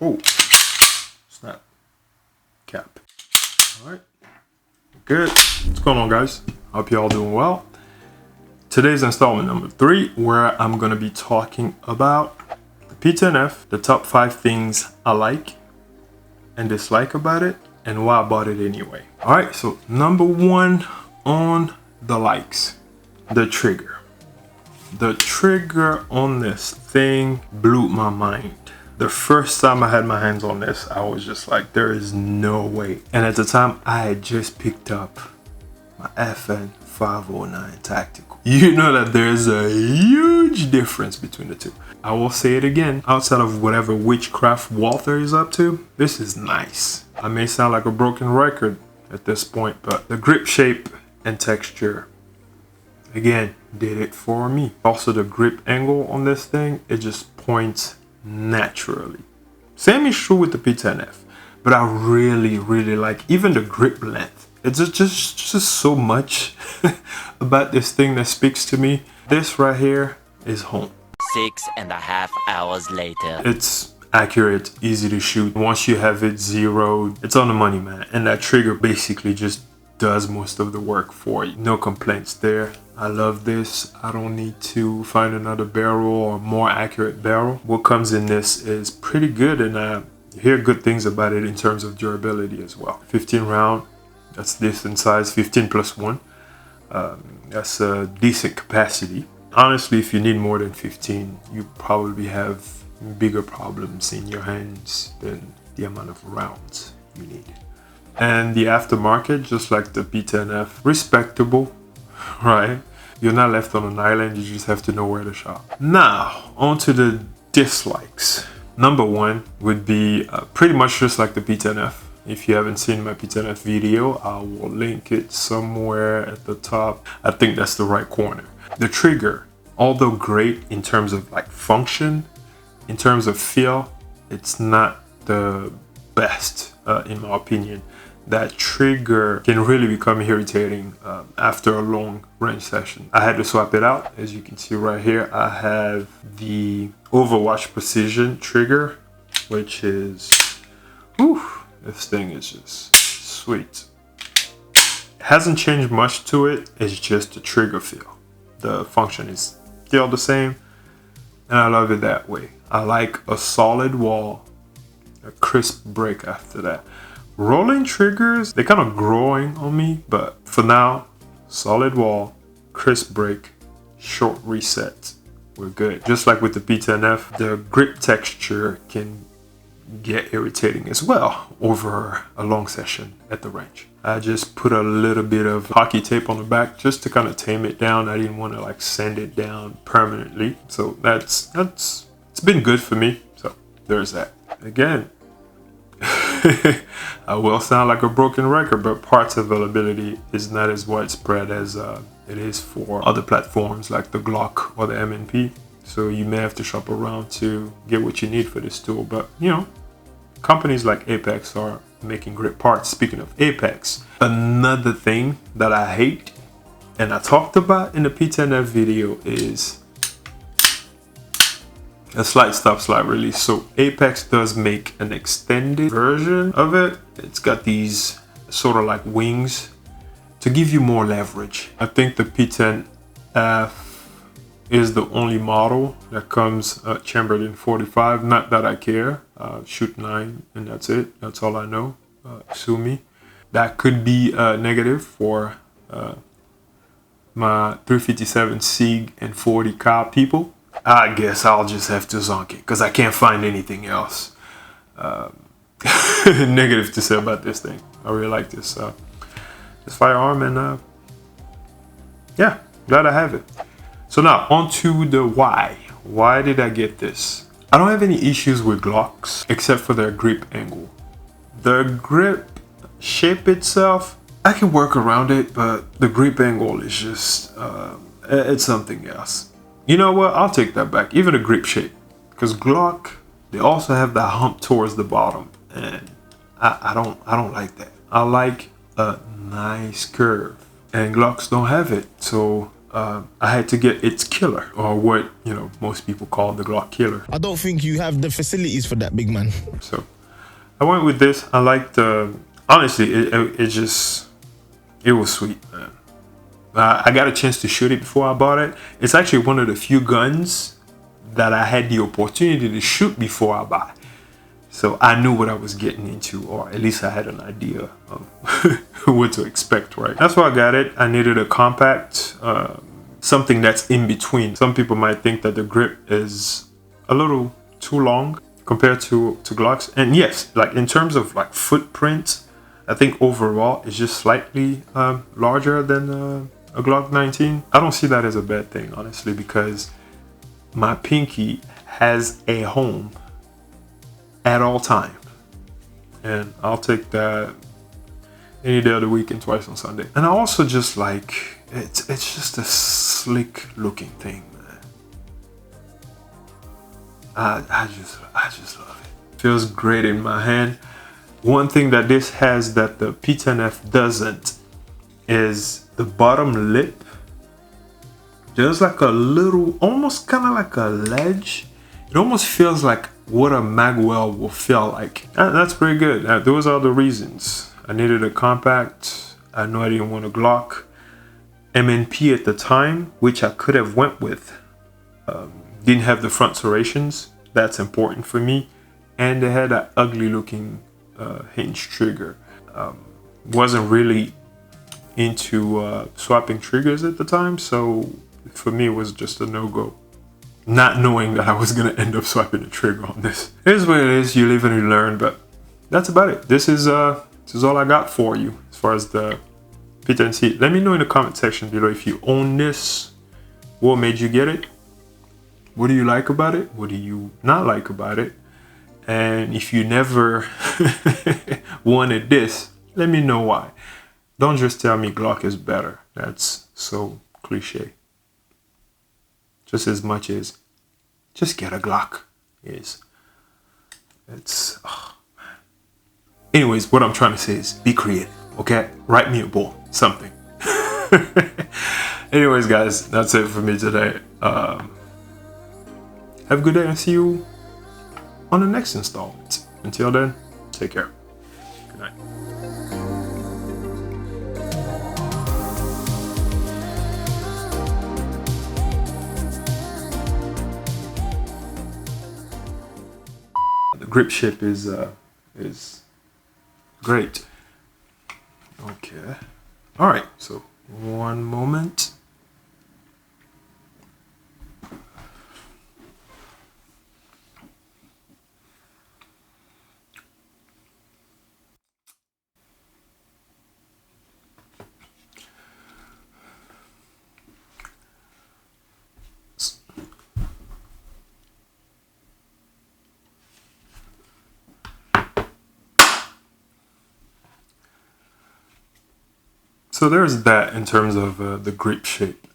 Oh, snap. Cap. All right. Good. What's going on, guys? Hope you all doing well. Today's installment number 3, where I'm going to be talking about the P10F, the top 5 things I like and dislike about it, and why I bought it anyway. All right, so number 1 on the likes, the trigger. The trigger on this thing blew my mind. The first time I had my hands on this, I was just like, there is no way. And at the time, I had just picked up my FN 509 Tactical. You know that there's a huge difference between the two. I will say it again, outside of whatever witchcraft Walther is up to, this is nice. I may sound like a broken record at this point, but the grip shape and texture, again, did it for me. Also, the grip angle on this thing, it just points naturally. Same is true with the P10F, but I really like even the grip length. It's just so much about this thing that speaks to me. This right here is home. 6.5 hours later. It's accurate, easy to shoot. Once you have it zeroed, it's on the money, man. And that trigger basically just does most of the work for you. No complaints there. I love this. I don't need to find another barrel or more accurate barrel. What comes in this is pretty good, and I hear good things about it in terms of durability as well. 15 round, that's decent size, 15 plus 1. That's a decent capacity. Honestly, if you need more than 15, you probably have bigger problems in your hands than the amount of rounds you need. And the aftermarket, just like the P10F, respectable, right? You're not left on an island, you just have to know where to shop. Now, on to the dislikes. Number 1 would be pretty much just like the P10F. If you haven't seen my P10F video, I will link it somewhere at the top. I think that's the right corner. The trigger, although great in terms of like function, in terms of feel, it's not the best in my opinion. That trigger can really become irritating after a long range session. I had to swap it out. As you can see right here, I have the Overwatch Precision trigger, which is, whew, this thing is just sweet. It hasn't changed much to it. It's just the trigger feel. The function is still the same, and I love it that way. I like a solid wall, a crisp break after that. Rolling triggers, they're kind of growing on me, but for now, solid wall, crisp break, short reset, we're good. Just like with the P10F, the grip texture can get irritating as well over a long session at the range. I just put a little bit of hockey tape on the back just to kind of tame it down. I didn't want to like sand it down permanently. So it's been good for me. So there's that. Again, I will sound like a broken record, but parts availability is not as widespread as it is for other platforms like the Glock or the MNP. So you may have to shop around to get what you need for this tool. But you know, companies like Apex are making great parts. Speaking of Apex, another thing that I hate, and I talked about in the P10F video, is a slide stop slide release. So Apex does make an extended version of it. It's got these sort of like wings to give you more leverage. I think the P10F is the only model that comes chambered in 45. Not that I care. Shoot 9 and that's it. That's all I know. Sue me. That could be negative for my 357 SIG and 40 cal people. I guess I'll just have to zonk it because I can't find anything else negative to say about this thing. I really like this firearm, and yeah, glad I have it. So now on to the why. Why did I get this? I don't have any issues with Glocks except for their grip angle. The grip shape itself, I can work around it, but the grip angle is just it's something else. You know what? I'll take that back. Even the grip shape, because Glock, they also have that hump towards the bottom, and I don't like that. I like a nice curve, and Glocks don't have it. So I had to get its killer, or what, you know, most people call the Glock killer. I don't think you have the facilities for that, big man. So I went with this. I liked honestly, it was sweet, man. I got a chance to shoot it before I bought it. It's actually one of the few guns that I had the opportunity to shoot before I buy. So I knew what I was getting into, or at least I had an idea of what to expect, right? That's why I got it. I needed a compact, something that's in between. Some people might think that the grip is a little too long compared to Glocks. And yes, like in terms of like footprint, I think overall it's just slightly larger than a Glock 19. I don't see that as a bad thing, honestly, because my pinky has a home at all time, and I'll take that any day of the week and twice on Sunday. And I also just like it's just a slick looking thing, man. I just love it. Feels great in my hand. One thing that this has that the P10F doesn't is the bottom lip. There's like a little, almost kind of like a ledge. It almost feels like what a magwell will feel like. That's pretty good. Those are the reasons. I needed a compact. I know I didn't want a Glock. MNP at the time, which I could have went with, didn't have the front serrations. That's important for me. And they had that ugly looking hinge trigger. Wasn't really into swapping triggers at the time, so for me it was just a no-go. Not knowing that I was gonna end up swiping the trigger on this. It is what it is. You live and you learn, but that's about it. This is all I got for you as far as the P10C. Let me know in the comment section below if you own this. What made you get it? What do you like about it? What do you not like about it? And if you never wanted this, let me know why. Don't just tell me Glock is better. That's so cliche. Just as much as just get a Glock is. It's, oh, man. Anyways, what I'm trying to say is be creative, okay? Write me a ball, something. Anyways, guys, that's it for me today. Have a good day and see you on the next installment. Until then, take care. Good night. The grip shape is great. Okay. All right. So one moment. So there's that in terms of the grip shape.